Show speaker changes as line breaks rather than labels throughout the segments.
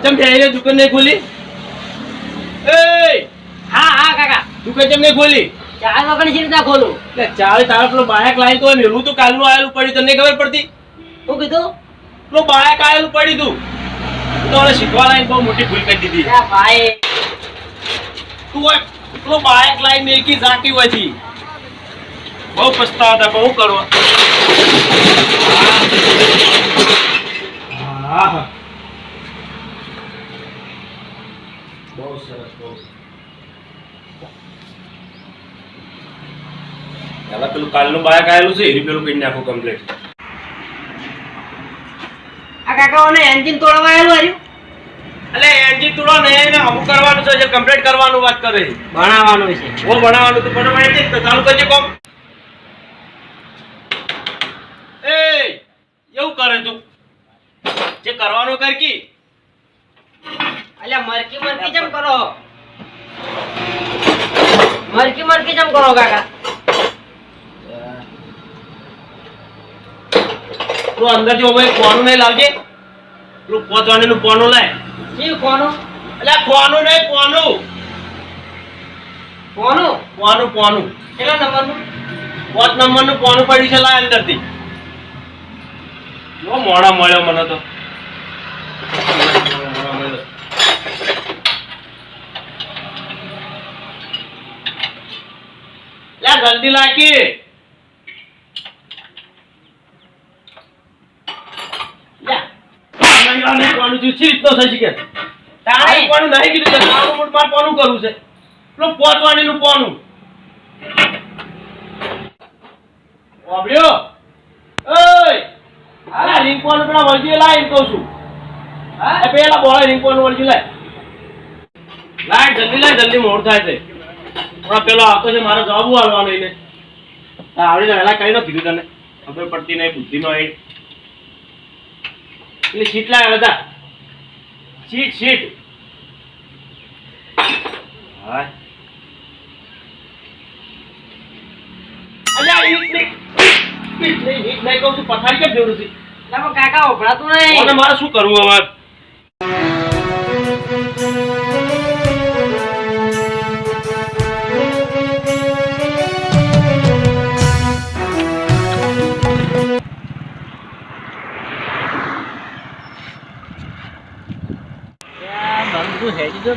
ચમ બેહીને દુકાન નહીં ખોલી? એ
હા હા કાકા
દુકાન ચમ નહીં ખોલી?
4 વાગે છે ના ખોલું.
એટલે ચાલે તારા પેલો બાયક લાઈન તો મેલું તો કાલનું આયેલું પડ્યું તને ખબર પડતી?
શું કીધું?
પેલો બાયક આયેલું પડ્યું તું તો હવે શીખવા લાઈન બહુ મોટી ભૂલ કરી દીધી.
ભાઈ
તું પેલો બાયક લાઈન મેલકી ઝાંકી હોયથી બહુ પછતાવા હતા. બહુ કરવા હા બહુ સરસ. બહુ પેલા પેલું કાલનું બાયક આયેલું છે એરી પેલું કરી નાખો કમ્પ્લીટ.
આ કાકાઓને એન્જિન તોડવા આવેલું આવ્યું.
એટલે એન્જિન તોડો ને એને અમુક કરવાનું છે જે કમ્પ્લીટ કરવાનું વાત કરે છે.
ભણાવવાનું છે.
ઓ ભણાવવાનું તો પણ એન્જિન તો ચાલુ કરજે કોમ. એ એવું કરે તું જે કરવાનું કર કી.
અલ્યા મરકી મરકી જમ કરો. મરકી મરકી જમ કરો કાકા.
તું અંદર જો ભાઈ કોનું નહીં લાવજે. પેલું પોતવાણીનું કોનું લાય.
શું કોનું?
એટલે કોનું નહીં કોનું.
કોનું?
કોનું કોનું.
કેટલા નંબરનું?
5 નંબરનું કોનું પડ્યું છે લાય અંદરથી. નો મોડા મળ્યો મને તો. લે જલ્દી લાગી. કોનું થયું છે તો થઈ શકે. તારે કોનું નહીં કીધું છે. મારું મોટ માર કોનું કરવું છે. પેલું પોતવાણીનું કોનું. ઓબળ્યો. ઓય આ રિંગકોનું પેલા વળજી લાય એમ કહું છું. હા પેલા બોળે રિંગકોનું વળજી લાય. લાય જલ્દી મોડ થાય છે. થોડા પેલો આવતો છે મારે જવાબ આવવાનો એને. આવડી વહેલા કઈ ન કીધું તને ખબર પડતી નહીં બુદ્ધિ નો એ. પેલી સીટ લાવે બધા. સીટ હા અલ્યા ઈટ નહીં કહું છું. પથારી કેમ જેવડું છે?
કાકા ઉભરાતું નહીં.
અને મારે શું કરવું હવે?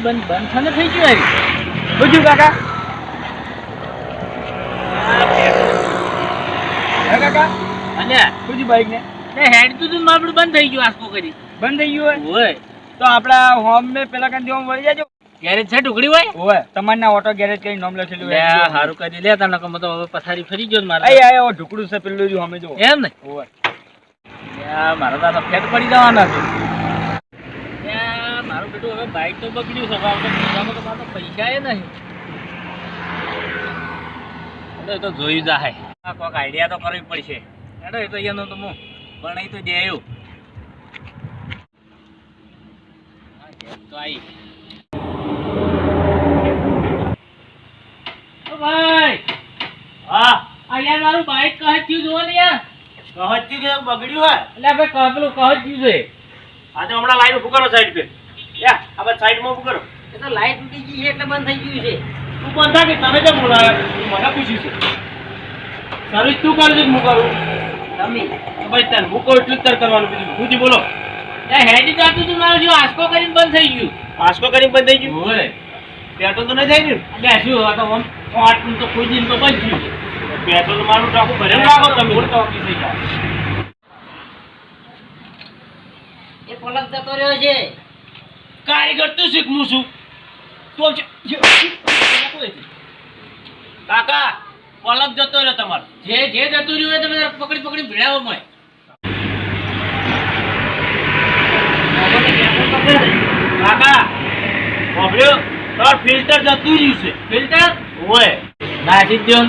બંધ થાને થઈ ગયું. બધું કાકા કાકા અલ્યા બધું બાઈક ને હેડ તું મારું બંધ થઈ ગયું. આસકો કરી બંધ થઈ ગયું હોય તો આપડા હોમ ને પેલા કાન દેવા મળી જાજો. ગેરેજ છે ટુકડી હોય તમારના ઓટો ગેરેજ કરી નામ લખેલું હોય. સારું કરી લે તને કમ તો હવે પથારી ફરી ગયો મારે. આય ઢુકડું છે પેલું જો અમે જો એમ ને હોય. મારા તો ફેટ પડી જવાના છે. મારું બેટું હવે બાઈક તો બગડ્યું છે. તો મારા પૈસા એ નહીં. તો જોયું જાય કોઈક આઈડિયા તો કરવી પડશે. એનો એ તો અહીંયાનો તો હું ભણાઈ તો દે આવ્યું તો આવી ભાઈ.
હા
યાર મારું બાઈક કહે થયું જોવો ને યાર.
કહતી કે બગડ્યું હોય
એટલે ભાઈ પેલું કહે થયું છે.
આજે હમણાં લાઈન ઉભું કરો સાઈડ પે. યા આ બસ સાઈડમાં ઉભું કરો.
એ તો લાઈટ તૂટી ગઈ છે એટલે બંધ થઈ ગયું છે.
તું બંધ થાય કે તમે કેમ બોલાવે? મને પૂછ્યું છે. સર્વિસ તું કરજે હું કરું.
તમે
ભાઈ તાર હું કહું એટલું જ તાર કરવાનું. બીજું પૂછી બોલો.
હેડી જતું તું મારું જો આસકો કરીને બંધ થઈ ગયું.
આસકો કરીને બંધ થઈ ગયું હોય પેટ્રોલ તો નહીં થાય ને.
બેસ્યું આ તો આટલું તો કોઈ દિન તો બંધ થયું.
પેટ્રોલ મારું ટાંકું ભરે રાખો તમે.
ટોકી થઈ જાય. એ પલક જતો રહ્યો છે.
કારીગર તું શીખવું છું તો કાકા પલક જતો રહ્યો તમારો.
જે જતું રહ્યું હોય તમે પકડી ભીડાવો મળે.
કાકા બોબલ્યો તાર ફિલ્ટર જતું રહ્યું છે.
ફિલ્ટર
ઓય
નાસી દો.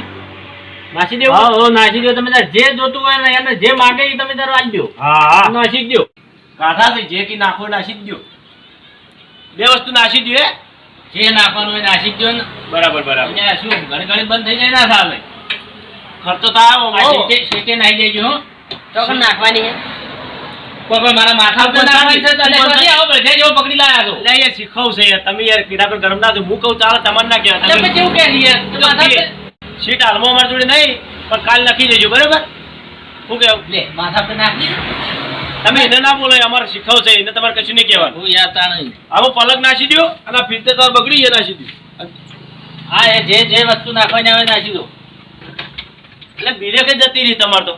નાસી દેવું? હા નાસી દો. તમે જે જોતું હોય ને એને જે માંગે એ તમે તારો આલી દો.
હા
નાસી દો.
કાઢા છે જે કી નાખો નાસી દો. બે વસ્તુ નાસી દો.
જે નાખવાનું હોય નાસી દો ને.
બરાબર
શું ઘણી બંધ થઈ જાય ના ચાલે.
ખર્ચો થાય
સીટે નાખી દેજો. હો તો નાખવાની છે કોઈ મારા માથા પર નાખવાની છે તો લે પછી આવો બધે જેવો પકડી લાયા છો
લે યાર શીખવ છે યાર તમે યાર કીધા પર ગરમ ના તો હું કહું ચાલે તમને ના કહેવાય
તમે કેવું કે યાર તો માથા પર
સીટ હાલમાં અમાર જોડે નહીં પણ કાલ લખી દેજો બરાબર શું કેવું
લે માથા પર નાખી
તમે એને ના બોલો અમારે શીખવ છે એને તમારે કશું નહીં કહેવાનું
હું યાર તાણ
આવો પલક નાસી દો અને ફિલ્ટર તાર બગડી એ નાસી દો
હા એ જે વસ્તુ નાખવાની આવે નાખી દો
એટલે બીરે કે જતી રહી તમાર તો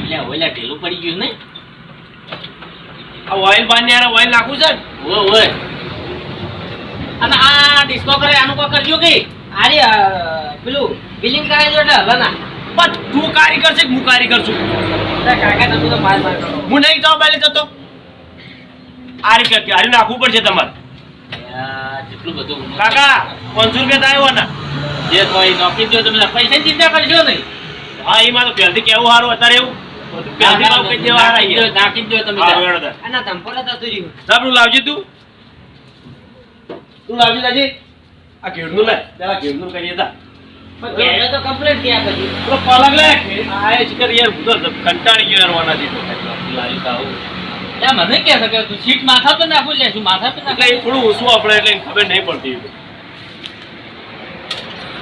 લે ઓલા ઢીલું પડી ગયું નહીં
આ ઓઇલ બાંધને યાર ઓઇલ નાખવું છે ને
ઓય અને આ ડિસ્કો કરે આનું કોઈ કરજો કે આરે પેલું બિલિંગ કરાય જો એટલે હલા ના
પણ તું કારીગર છે કે હું કારીગર છું
કાકા તમે તો માર કરો
હું નહીં જાઉં પહેલે જતો આ રીતે હારી નાખવું પડશે તમારે
જેટલું બધું
કાકા 500 રૂપિયા થાય હોવાના
જે કોઈ નોકરી જો તમે પૈસા ચિંતા કરશો નહીં
હા એમાં તો પહેલથી કેવું સારું અત્યારે એવું પહેલથી ભાવ કહી દેવા હારા યાર.
નાખી દો તમે
હા, વેણો તાર.
આના તંપોરા તો તુરી
સાબરું લાવજે તું લાવજે દાજી આ ઘેડનું લે પેલા ઘેડનું કરીએ તા
પણ તો કમ્પ્લીટ થયા પછી
પેલો પલક લે આ એ શિખર યાર હું તો કંટાળી ગયો યાર વાનાથી લાવી તો આવું
યા મને કે શકે તું સીટ માથા પર નાખું લે શું માથા પર નાખ
એટલે એ થોડું ઓછું આપણે એટલે એને ખબર નહીં પડતી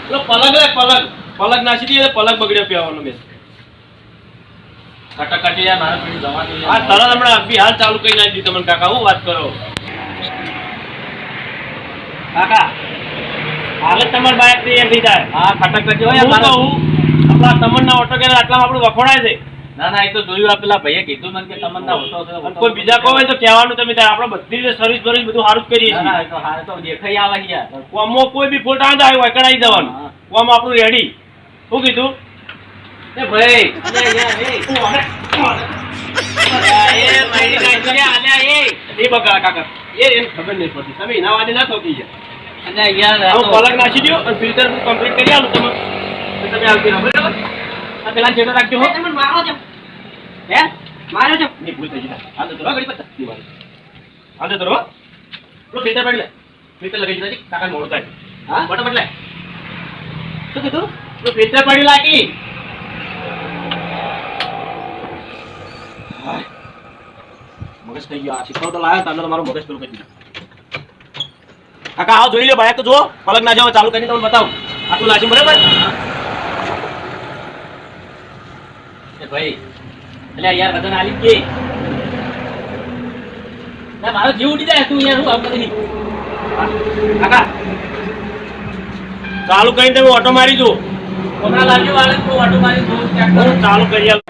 પેલો પલક લે પલક નાસી દઈએ પલક બગડ્યો પીવાનો મેં
ખટખટી યાર મારા પેલી જવાની
આ તરત હમણાં બી હાલ ચાલુ કરી નાખી તમને કાકા હું વાત કરો કાકા હાલ જ તમારી બાઇક તૈયાર થઈ જાય
હા ખટખટી હોય
હું
મારા
કહું આપણા તમન્ના ઓટો કે આટલામાં આપણું વખોડાય છે
ના ના એ તો જોયું આ પેલા ભાઈએ કીધું મને કે તમન્ના હોતો છે
અને કોઈ બીજા કોઈ હોય તો કહેવાનું તમે ત્યારે આપણે બધી રીતે સર્વિસ બધું સારું જ કરીએ
ના ના
છીએ
એ તો હારે તો દેખાઈ આવે યાર
કોમમાં કોઈ બી ફોલ્ટ આવે તો આવ્યો કઢાઈ જવાનું
હા.
કોમ આપણું રેડી શું કીધું
એ ભાઈ એ મારી ગાડી આલ્યા
એ બગા કાકા એને ખબર નહીં પડતી તમે એના વાદે ના થોકી જાય
અને યાર
હું પલક નાખી દો અને ફિલ્ટર કમ્પ્લીટ કરી આલું તમે તો તમે આવતી રહો બરાબર આ પેલા જેટલો રાખજો હો
તમે મારો છો હે મારો છો
નહીં ભૂલ થઈ ગઈ આ તો ધરો ઘડી પત્તા આ તો ધરો તો ફિલ્ટર પડી લે ફિલ્ટર લગાવી દીધા કાકા મોડો થાય
હા
ફટાફટ લે
શું કીધું
તો ફિલ્ટર પડી લાગી મગજ થઈ ગયો આ શીખવા તો લાયા તમને તમારો મગજ પેલું કરી દીધું કાકા આવો જોઈ લો ભાઈ તો જો પલક ના જાઓ ચાલુ કરીને તમને બતાવું આટલું લાગી બરાબર
એ ભાઈ એટલે યાર વજન આલી કે ના મારો જીવ ઉડી જાય તું યાર હું આમ કરી
કાકા ચાલુ કરીને તમે ઓટો મારી જો
કોના લાગ્યો વાળે તો ઓટો મારી દો ચેક કરો
હું ચાલુ કરી આલું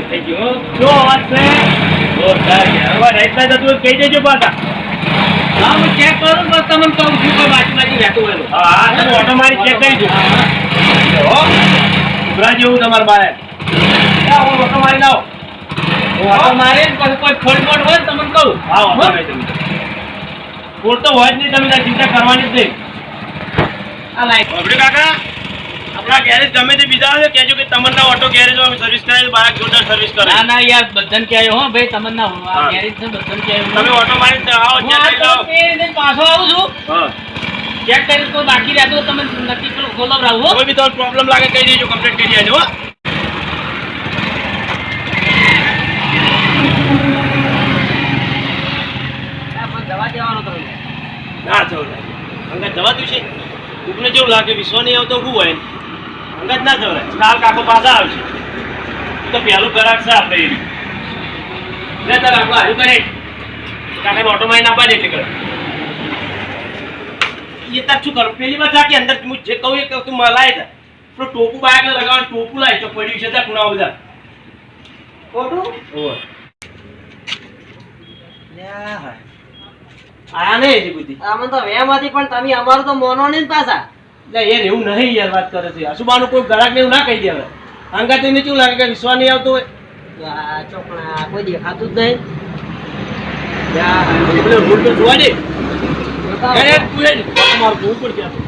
થઈ ગયું જો અવાજ છે જોરદાર યાર હવે રાઈટ સાઈડ હતું કહી દેજો પાછા
હા હું ચેક કરું બસ તમને કહું છું કોઈ બાજુમાંથી રહેતું હોય
હા તમે ઓટો મારી ચેક કરી જો ઉભરા જેવું તમારા બાય ઓટો મારી લાવો
ઓટો મારે પછી કોઈ ખોડપોટ હોય તમને કહું
હા ઓટો મારી તમે ફોડ તો હોય જ નહીં તમે તાર ચિંતા કરવાની જ નહીં
આ લાઈટ
બબડી કાકા આપણા ગેરેજ ગમે તે બીજા આવે કહેજો કે તમન્ના ઓટો ગેરેજમાં સર્વિસ કરાય બાઇક જોરદાર સર્વિસ કરે
ના ના યાર બધાને કહેજો હો ભાઈ તમને ના
હા.
ગેરેજ છે બધાને કહેજો
તમે ઓટો મારી આવો
હું
ચેક
આ
કરી લાવો
તો એ રીતે પાછો આવું છું
હા
ચેક કરી કોઈ બાકી રહેતું તમે નક્કી પેલું ખોલાવડાવું હો
કોઈ બી તમારો પ્રોબ્લેમ લાગે કહી દેજો કમ્પ્લીટ કરી દેજો હો
દવા દેવાનો તમે
ના જવું અંગત જવાતું છે કોકને જેવું લાગે વિશ્વ નહીં આવતો શું હોય અંગત ના જવરાય કાલ કાકો પાછા આવશે તો પહેલું ગ્રાહક છે આપણે એની લે તાર આપણે હારું કરે કાકાને ઓટો મારી ના પાડે એટલે કરે એ તાર શું કરું પેલી વાર જાકે અંદર હું જે કહું એ કહું તું મલાય તા પેલું ટોપું બાયક લગાવવાનું ટોપું લાય તો પડ્યું છે ત્યાં ખૂણાઓ બધા
ખોટું
ઓય આયા નહીં હજી બુદ્ધિ
આમાં તો વેમાંથી પણ તમે અમારું તો મોનો નહીં ને પાછા
એટલે યાર એવું નહીં યાર વાત કરે છે અશુબાનું કોઈ ગ્રાહક ને એવું ના કહી દે હવે અંગાત એને કેવું લાગે કે વિશ્વાસ નહીં આવતો હોય
આ ચોકણા કોઈ દેખાતું જ નહીં
એટલે રૂલ તો જોવા દે અરે તું એ તમારું જોવું પડશે આ તો.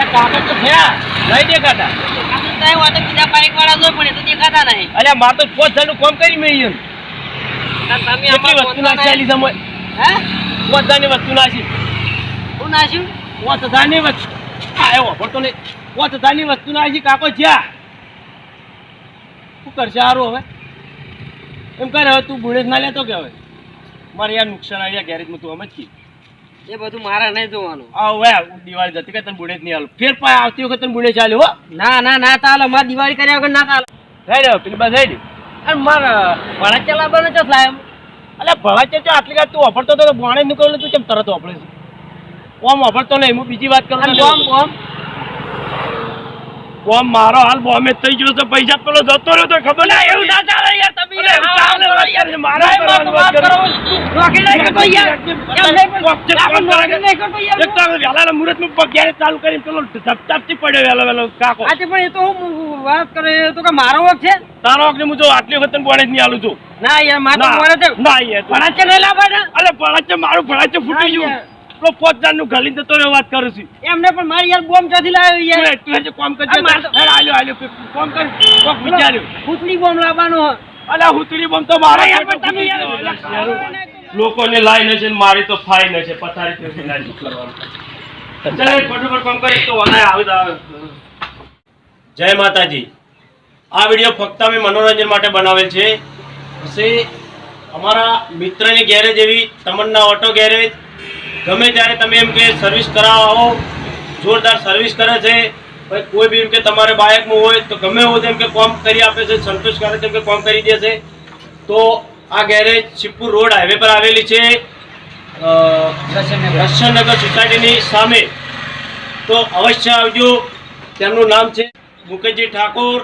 કાકા તો થયા નહીં દેખાતા બીજા બાઈક વાળા જો પણ એ તો દેખાતા નહીં
અલ્યા માર તો 5 જણનું કામ કરી મેં એમ
તમે
કેટલી વસ્તુ નાખી આલી સમય
હે
5 જણની વસ્તુ નાખી
હું મારું નાખ્યું
5000 ની વસ્તુ આવ્યો ભરતો નહીં 5000 ની વસ્તુ નાખી કાકો જ્યાં શું કરશે સારું હવે એમ કરે હવે તું બુડેજ ના લેતો કે હવે મારે યાર નુકસાન આવી ગયા ગેરેજમાં તું સમજ
એ બધું મારા નહીં જોવાનું
હવે દિવાળી જતી કે તને બુડેજ નહીં હાલું ફેર પાય આવતી વખત તને બુડેજ ચાલ્યો હો
ના ના ના ચાલે મારે દિવાળી કર્યા વગર ના ચાલે
થઈ રહ્યો પેલી બસ થઈ
અને મારા ભણા ચલાવવાનો ચો થાય એમ
અલે ભણા છે આટલી વાત તું વાપરતો હતો તો ભણે નીકળ્યો તું કેમ તરત વાપરે છે ઓમ વાપરતો નહીં હું બીજી વાત કરું
બોમ બોમ
બોમ મારો હાલ બોમે થઈ ગયો છે પૈસા પેલો જતો રહ્યો તો ખબર ના એવું ના ચાલે યાર તમે મારા વાત કરો
રોકી નાખો તો યાર એમ નહીં પણ
એક તો વેલાના મુહૂર્તમાં પગ ઘેરે ચાલુ કરીને પેલો ધપધપથી પડ્યો વેલો કાકો
આજે પણ એ તો હું વાત કરે એ તો કે મારો વખત છે
તારો વખતે હું જો આટલી વખત બોણે જ નહીં આલું છું
ના યાર મારે મોરે છે
ના યાર
ભણાચે નહીં લાવવાના
અલે ભણાચે મારું ભણાચે ફૂટી ગયું તો 5000 નું ગલી જતો રહ્યો વાત કરું છું
એમને પણ મારી યાર બોમ્બ ચોથી લાવ્યો યાર
તું હજુ કામ કરજે હેડ આલ્યો કોમ કર કોક વિચાર્યું
ભૂતની બોમ્બ લાવવાનો
અલા હુતરી બોમ્બ તો મારા
યાર પણ તમે યાર
લોકોને લાઈને છે ને મારી તો ફાઈન છે પથારી ફેરવી નાખી કરવાનું ચાલ ફટાફટ કામ કરી તો વાના આવે જય માતાજી આ વિડિયો ફક્ત અમે મનોરંજન માટે બનાવેલ છે પછી અમારા મિત્રની ગેરેજ એવી તમન્ના ઓટો ગેરેજ ગમે ત્યારે તમે એમ કે સર્વિસ કરાવવા આવો જોરદાર સર્વિસ કરે છે ભાઈ કોઈ બી એમ કે તમારે બાઇકમાં હોય તો ગમે એવું તેમ કે કામ કરી આપે છે સંતોષકારક તેમ કે કામ કરી દે છે તો આ ગેરેજ શિવપુર રોડ હાઈવે પર આવેલી છે દર્શનનગર સોસાયટીની સામે તો અવશ્ય આવજો તેમનું નામ છે મુકેશજી ઠાકોર